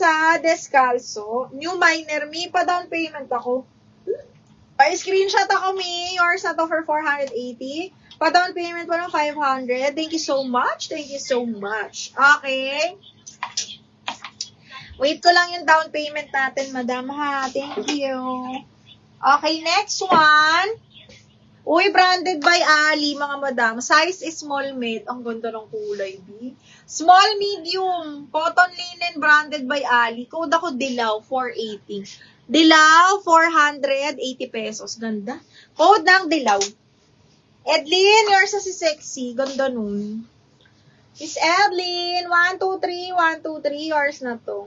Glyza Descalzo, new minor, may pa down payment ako. Pa-screenshot ako, may. Yours na to for 480. Pa-down payment pa ng 500. Thank you so much. Thank you so much. Okay. Wait ko lang yung down payment natin, madam, ha. Thank you. Okay, next one. Uy, branded by Ali, mga madam. Size is small mid. Ang ganda ng kulay, B. Small medium. Cotton linen branded by Ali. Code ako Dilaw, 480. Dilaw, 480 pesos. Ganda. Code ng Dilaw. Edlin, yours na si Sexy. Ganda nun. Miss Edlin, 123, 123. Yours na to.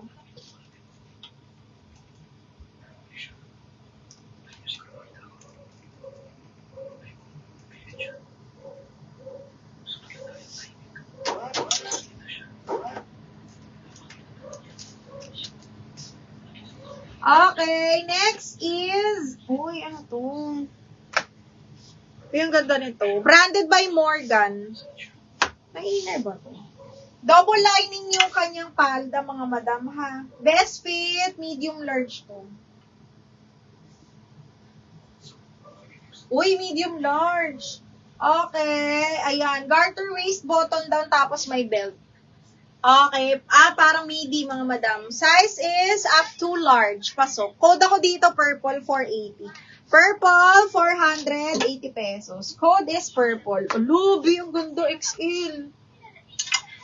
Okay, next is, uy, ano to? Yung ganda nito. Branded by Morgan. May-inner ba to? Double lining yung kanyang palda, mga madam, ha? Best fit, medium large to. Uy, medium large. Okay, ayan. Garter waist, button down, tapos may belt. Okay. Parang midi, mga madam. Size is up to large. Pasok. Code ako dito, purple, 480. Purple, 480 pesos. Code is purple. Lubi, ang ganda, XL.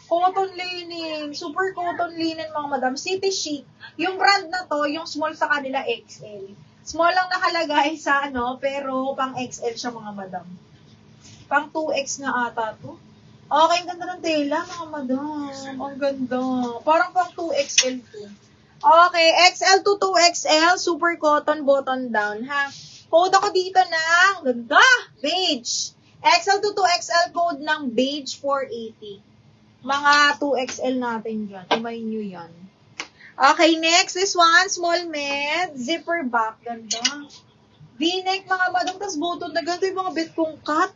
Cotton linen. Super cotton linen, mga madam. City chic. Yung brand na to, yung small sa kanila, XL. Small lang nakalagay sa pero pang XL siya, mga madam. Pang 2X nga ata to. Okay, ang ganda ng tela, mga madam. Ang ganda. Parang pang 2XL to. Okay, XL to 2XL, super cotton, button down, ha? Code ako dito ng, ganda, beige. XL to 2XL, code ng beige, 480. Mga 2XL natin dyan. Umay nyo yan. Okay, next, this one, small med, zipper back, ganda. V-neck, mga madam, tas button na ganda yung mga bit kong cut.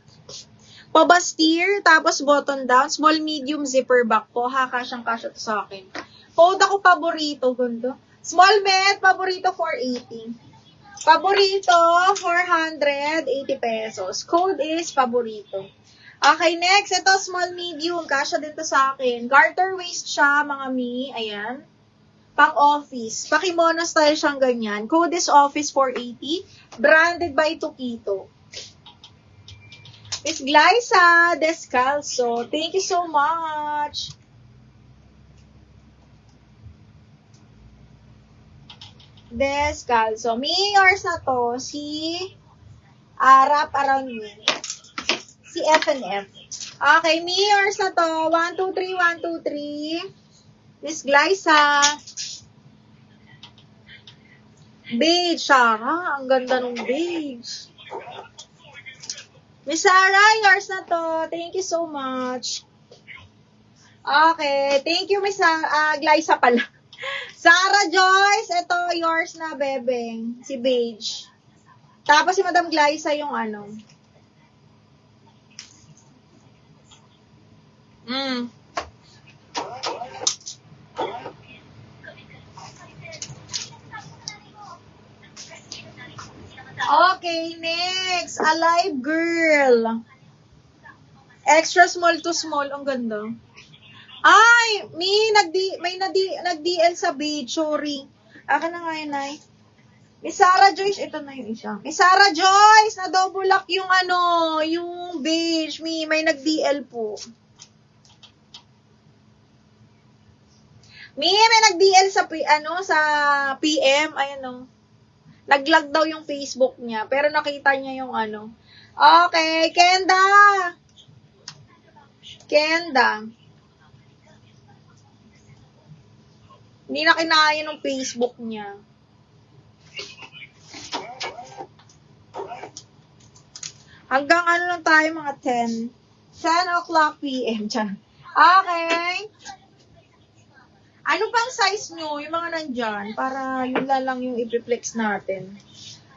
Pabastier, tapos button down, small medium zipper back po, ha, kasyang-kasya to sa akin. Code ako paborito, ganda. Small med, paborito 480. Paborito, 480 pesos. Code is paborito. Okay, next, ito small medium, kasya din to sa akin. Garter waist siya, mga mi, ayan. Pang office, pakimono style siyang ganyan. Code is office 480, branded by Tokito. Miss Glyza Descalzo, thank you so much. Descalzo. Yours na to, si Wrap Around Me. Si F&F. Okay, yours na to, 123, 123. Miss Glyza. Beige siya, ha? Ang ganda ng beige. Miss Sarah, yours na to. Thank you so much. Okay. Thank you, Miss Glyza pala. Sarah Joyce, ito yours na, bebeng. Si beige. Tapos si Madam Glyza yung Okay, next. Alive Girl. Extra small to small. Ang ganda. Ay, may nag-DL sa beige. Sorry. Akin na nga yun, ay. Miss Sarah Joyce, ito na yung isa. Miss Sarah Joyce, na double lock yung yung beige. May nag-DL po. May nag-DL sa PM. Ayan Nag-log daw yung Facebook niya, pero nakita niya yung Okay, Kenda. Hindi na kinaya ng Facebook niya. Hanggang lang tayo, mga 10 o'clock PM dyan. Okay. Ano pang size nyo, yung mga nandyan, para yun lang yung i-reflex natin.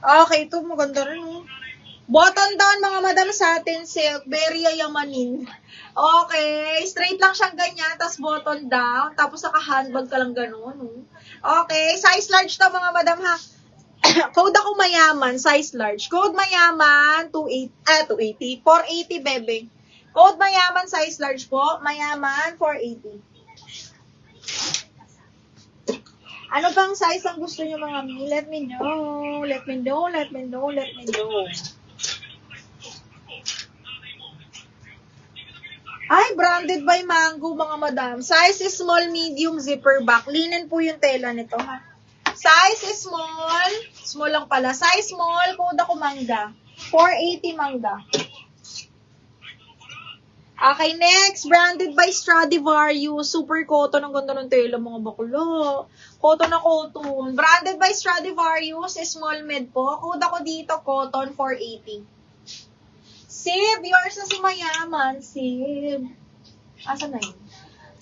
Okay, ito maganda rin. Button down, mga madam, satin silk, very yamanin. Okay, straight lang siyang ganyan, tapos button down, tapos naka-handbag ka lang gano'n. Okay, size large to mga madam ha. Code ako mayaman, size large. Code mayaman, 280, 480 bebe. Code mayaman, size large po. Mayaman, 480. Ano bang size ang gusto nyo mga mi? Let me know. Let me know, let me know, let me know. Ay, branded by Mango mga madam. Size is small, medium, zipper back. Linen po yung tela nito ha. Size is small. Small lang pala. Size small, code ako mangga. 480 mangga. Okay, next. Branded by Stradivarius. Super cotton. Ang ganda ng tela, mga baklo. Cotton na cotton. Branded by Stradivarius. Small mid po. Code ako dito, cotton, 480. Sib, yours na si Mayaman. Sib. Asan na yun?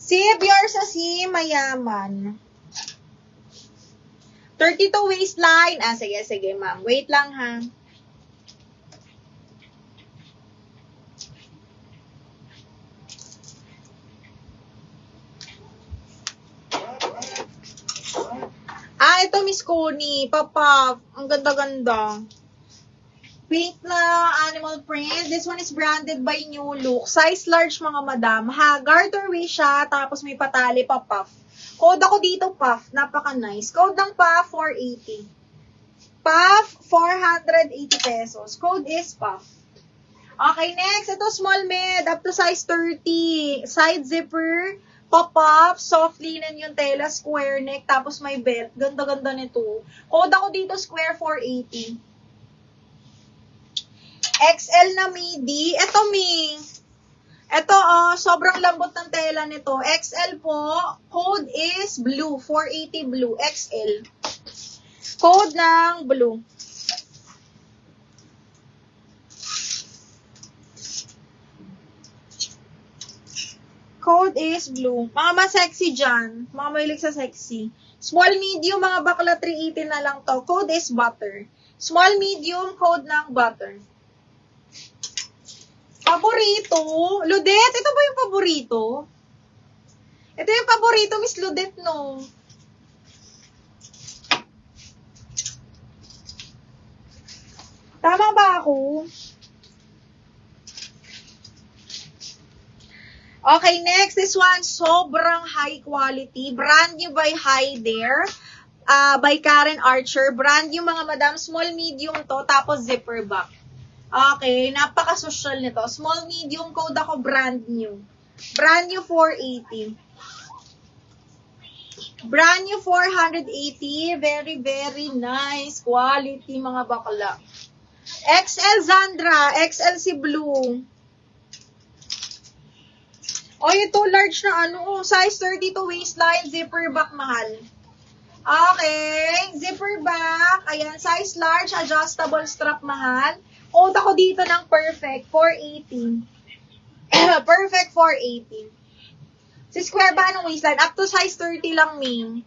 Sib, yours na si Mayaman. 32 waistline. Sige, sige, ma'am. Wait lang, ha. Ito, Miss Coney. Papa, ang ganda-ganda. Pink na animal print. This one is branded by New Look. Size large, mga madam. Ha, garter waist siya, tapos may patali pa puff. Code ako dito, puff. Napaka-nice. Code ng puff, 480. Puff, 480 pesos. Code is puff. Okay, next. Ito, small mid. Up to size 30. Side zipper. Pop-up, soft linen yung tela, square neck, tapos may belt. Ganda-ganda nito. Code ako dito, square 480. XL na midi. Ito, mi. Ito, sobrang lambot ng tela nito. XL po. Code is blue. 480 blue. XL. Code ng blue. Code is blue. Mga ma-sexy dyan. Mga mahilig sa sexy. Small, medium, mga bakla 380 na lang to. Code is butter. Small, medium, code ng butter. Paborito. Ludet, ito ba yung paborito? Ito yung paborito, Miss Ludet, no? Tama ba ako? Okay, next. This one, sobrang high quality. Brand new by Haider. By Karen Archer. Brand new, mga madam. Small, medium to. Tapos zipper back. Okay, napaka-social nito. Small, medium, code ako brand new. Brand new 480. Brand new 480. Very, very nice quality, mga bakla. XL Zandra. XL si Blue. O, ito large na size 32 waistline, zipper back, mahal. Okay, zipper back. Ayan, size large, adjustable strap, mahal. Code ako dito ng perfect, 480. Perfect, 480. Si square ba ng waistline? Up to size 30 lang, Ming.